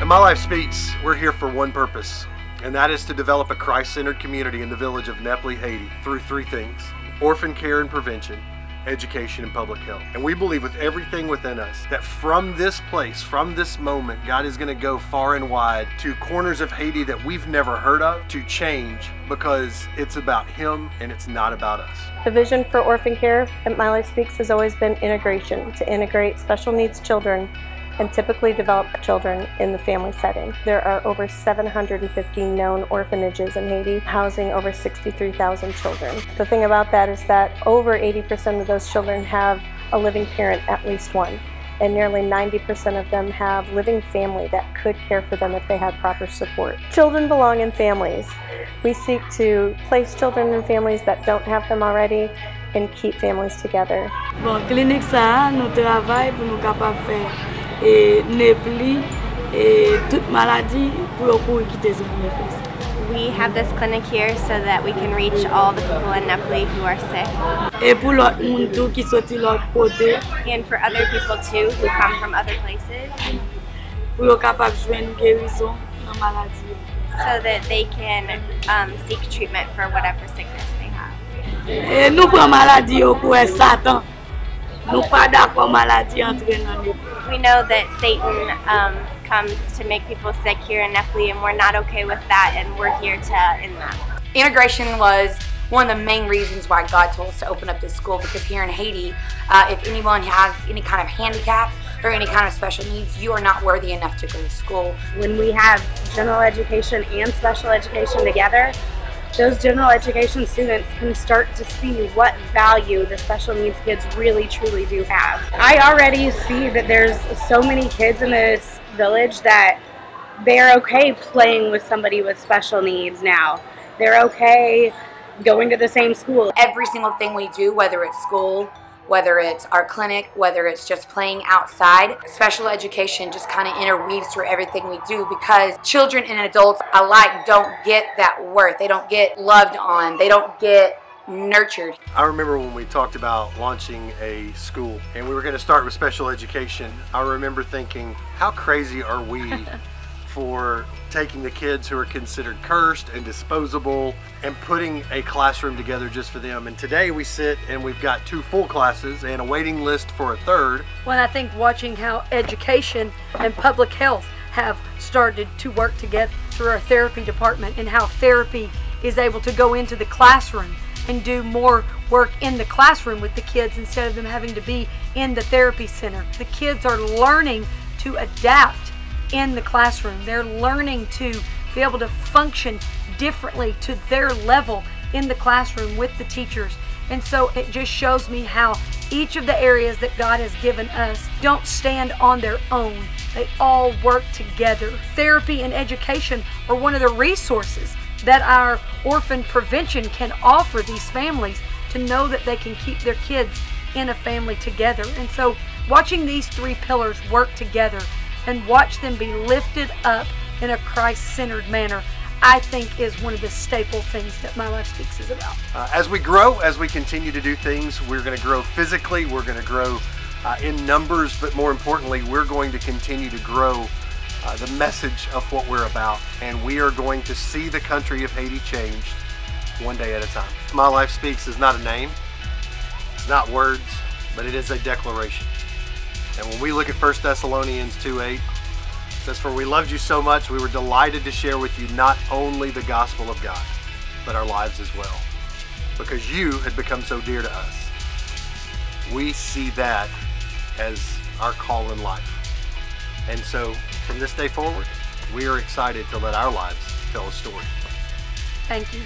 At My Life Speaks, we're here for one purpose, and that is to develop a Christ-centered community in the village of Neply, Haiti through three things: orphan care and prevention, education, and public health. And we believe with everything within us that from this place, from this moment, God is going to go far and wide to corners of Haiti that we've never heard of to change, because it's about Him and it's not about us. The vision for orphan care at My Life Speaks has always been integration, to integrate special needs children and typically developed children in the family setting. There are over 750 known orphanages in Haiti, housing over 63,000 children. The thing about that is that over 80% of those children have a living parent, at least one, and nearly 90% of them have living family that could care for them if they had proper support. Children belong in families. We seek to place children in families that don't have them already and keep families together. Bon, clinique ça, nous travaillons pour nous capables faire Neply et toute maladie pour quitter ce place. We have this clinic here so that we can reach all the people in Neply who are sick. Et pour l'autre monde tout qui sorti l'autre côté. And for other people too who come from other places. Pour être capable joindre guérison dans maladie. So that they can seek treatment for whatever sickness they have. Et nous prenons maladie pour Satan. Nous pas d'accord maladie entre nous. We know that Satan comes to make people sick here in Neply, and we're not okay with that, and we're here to end that. Integration was one of the main reasons why God told us to open up this school, because here in Haiti, if anyone has any kind of handicap or any kind of special needs, you are not worthy enough to go to school. When we have general education and special education together, those general education students can start to see what value the special needs kids really truly do have. I already see that there's so many kids in this village that they're okay playing with somebody with special needs now. They're okay going to the same school. Every single thing we do, whether it's school, whether it's our clinic, whether it's just playing outside, special education just kind of interweaves through everything we do, because children and adults alike don't get that worth. They don't get loved on. They don't get nurtured. I remember when we talked about launching a school and we were going to start with special education, I remember thinking, how crazy are we for taking the kids who are considered cursed and disposable and putting a classroom together just for them. And today we sit and we've got 2 full classes and a waiting list for a 3rd. When I think watching how education and public health have started to work together through our therapy department, and how therapy is able to go into the classroom and do more work in the classroom with the kids instead of them having to be in the therapy center. The kids are learning to adapt in the classroom. They're learning to be able to function differently to their level in the classroom with the teachers. And so it just shows me how each of the areas that God has given us don't stand on their own. They all work together. Therapy and education are one of the resources that our orphan prevention can offer these families, to know that they can keep their kids in a family together. And so watching these 3 pillars work together and watch them be lifted up in a Christ-centered manner, I think is one of the staple things that My Life Speaks is about. As we grow, as we continue to do things, we're going to grow physically, we're going to grow in numbers, but more importantly, we're going to continue to grow the message of what we're about, and we are going to see the country of Haiti changed one day at a time. My Life Speaks is not a name, it's not words, but it is a declaration. And when we look at 1 Thessalonians 2:8, it says, "For we loved you so much, we were delighted to share with you not only the gospel of God, but our lives as well, because you had become so dear to us." We see that as our call in life. And so from this day forward, we are excited to let our lives tell a story. Thank you.